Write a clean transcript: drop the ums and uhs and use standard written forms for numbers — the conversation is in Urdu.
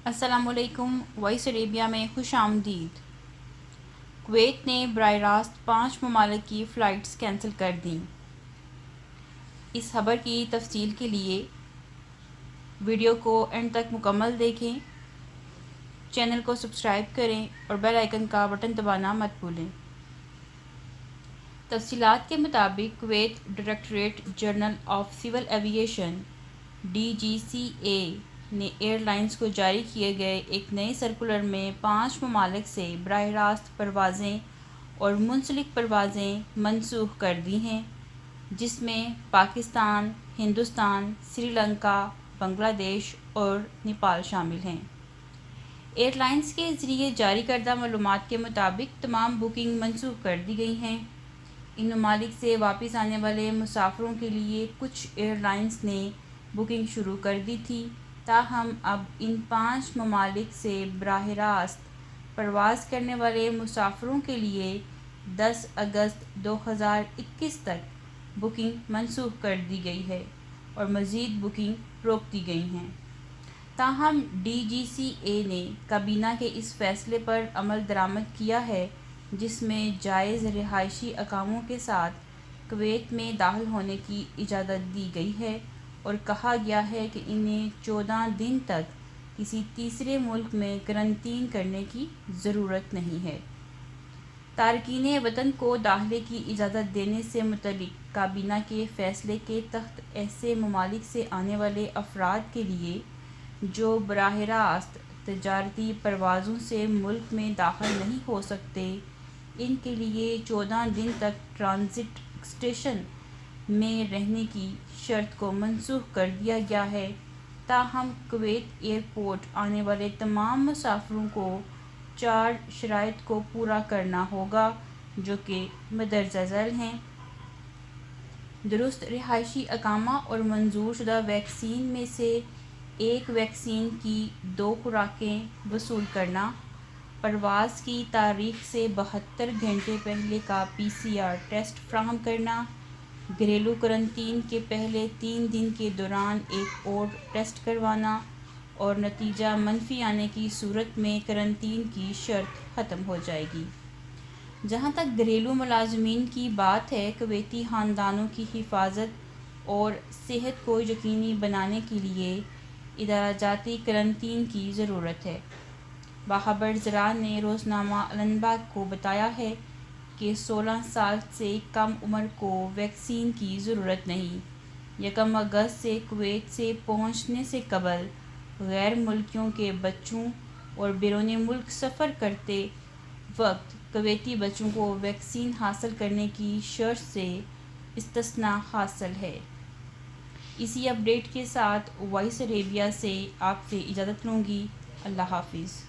السلام علیکم۔ وائس عربیہ میں خوش آمدید۔ کویت نے براہ راست 5 ممالک کی فلائٹس کینسل کر دیں۔ اس خبر کی تفصیل کے لیے ویڈیو کو اینڈ تک مکمل دیکھیں، چینل کو سبسکرائب کریں اور بیل آئیکن کا بٹن دبانا مت بھولیں۔ تفصیلات کے مطابق Kuwait directorate general of civil aviation DGCA نے ایئر لائنز کو جاری کیے گئے ایک نئے سرکولر میں 5 ممالک سے براہ راست پروازیں اور منسلک پروازیں منسوخ کر دی ہیں، جس میں پاکستان، ہندوستان، سری لنکا، بنگلہ دیش اور نیپال شامل ہیں۔ ایئر لائنز کے ذریعے جاری کردہ معلومات کے مطابق تمام بکنگ منسوخ کر دی گئی ہیں۔ ان ممالک سے واپس آنے والے مسافروں کے لیے کچھ ایئر لائنز نے بکنگ شروع کر دی تھی، تاہم اب ان 5 ممالک سے براہ راست پرواز کرنے والے مسافروں کے لیے 10 اگست 2021 تک بکنگ منسوخ کر دی گئی ہے اور مزید بکنگ روک دی گئی ہیں۔ تاہم DGCA نے کابینہ کے اس فیصلے پر عمل درآمد کیا ہے، جس میں جائز رہائشی اقاموں کے ساتھ کویت میں داخل ہونے کی اجازت دی گئی ہے اور کہا گیا ہے کہ انہیں 14 دن تک کسی تیسرے ملک میں قرنطین کرنے کی ضرورت نہیں ہے۔ تارکین وطن کو داخلے کی اجازت دینے سے متعلق کابینہ کے فیصلے کے تحت ایسے ممالک سے آنے والے افراد کے لیے جو براہ راست تجارتی پروازوں سے ملک میں داخل نہیں ہو سکتے، ان کے لیے 14 دن تک ٹرانزٹ اسٹیشن میں رہنے کی شرط کو منسوخ کر دیا گیا ہے۔ تاہم کویت ایئرپورٹ آنے والے تمام مسافروں کو 4 شرائط کو پورا کرنا ہوگا، جو کہ مندرجہ ذیل ہیں: درست رہائشی اقامہ اور منظور شدہ ویکسین میں سے ایک ویکسین کی 2 خوراکیں وصول کرنا، پرواز کی تاریخ سے 72 گھنٹے پہلے کا PCR ٹیسٹ فراہم کرنا، گھریلو قرنطین کے پہلے 3 دن کے دوران ایک اور ٹیسٹ کروانا اور نتیجہ منفی آنے کی صورت میں قرنطین کی شرط ختم ہو جائے گی۔ جہاں تک گھریلو ملازمین کی بات ہے، کویتی خاندانوں کی حفاظت اور صحت کو یقینی بنانے کے لیے ادارہ جاتی قرنطین کی ضرورت ہے۔ باخبر ذرائع نے روزنامہ الانباء کو بتایا ہے کہ 16 سال سے کم عمر کو ویکسین کی ضرورت نہیں۔ 1 اگست سے کویت سے پہنچنے سے قبل غیر ملکیوں کے بچوں اور بیرون ملک سفر کرتے وقت کویتی بچوں کو ویکسین حاصل کرنے کی شرط سے استثناء حاصل ہے۔ اسی اپ ڈیٹ کے ساتھ وائس عربیہ سے آپ سے اجازت لوں گی۔ اللہ حافظ۔